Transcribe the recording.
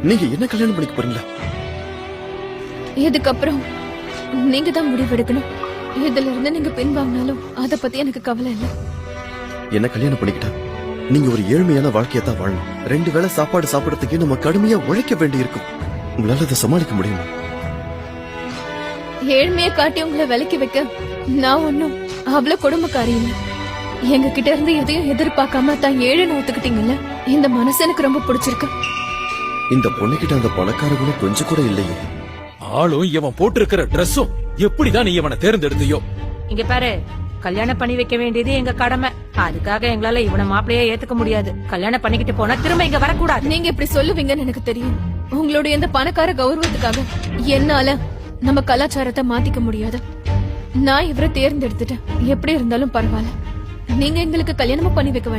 நீங்க என்ன கல்யாணம் பண்ணிக்க போறீங்களா? இதுக்கப்புறம் நீங்க தான் முடிவெடுக்கணும். இதுல இருந்து நீங்க பின்வாங்கினாலும் அத பத்தி எனக்கு கவலை இல்ல. என்ன கல்யாணம் பண்ணிக்கிட்டா நீங்க ஒரு ஏழ்மையான வாழ்க்கையை தான் வாழணும். 2 வேளை சாப்பாடு சாப்பிடறதுக்கு நம்ம கடுமையா உழைக்க வேண்டி இருக்கும். உங்களால அதை சமாளிக்க முடியுமா? ஏழ்மையை காட்டி உங்களை விலைக்கு வைக்க நான் ஒன்னும் அவ்வளவு கொடுமைக்காரி இல்ல. எங்க கிட்ட இருந்து எதையும் எதிர்பார்க்காம தான் ஏழை ஒத்துக்கிட்டீங்கல்ல, இந்த மனசு எனக்கு ரொம்ப பிடிச்சிருக்கு. இந்த பொண்ணுகிட்ட அந்த பணக்கார குணம் கொஞ்சம் கூட இல்லையே. ஆளும் இவன் போட்டிருக்கிற டிரெஸ்ஸும் எப்படிதான் நீ இவனை தேர்ந்தெடுத்தியோ? இங்க பாரு, கல்யாணம் பண்ணி வைக்க வேண்டியது எங்க கடமை. அதுக்காக எங்களால இவனை மாப்பிளையே ஏத்துக்க முடியாது. கல்யாணம் பண்ணிக்கிட்டு போனா திரும்ப இங்க வரக்கூடாது. நீங்க இப்படி சொல்லுவீங்கன்னு எனக்கு தெரியும். உங்களுடைய இந்த பணக்கார கௌரவத்துக்காக என்னால நம்ம கலாச்சாரத்தை மாத்திக்க முடியாது. நான் இவரை தேர்ந்தெடுத்துட்டேன். எப்படி இருந்தாலும் பரவாயில்ல. நீங்க எங்களுக்கு கல்யாணமா பண்ணி வைக்க வேண்டாம்.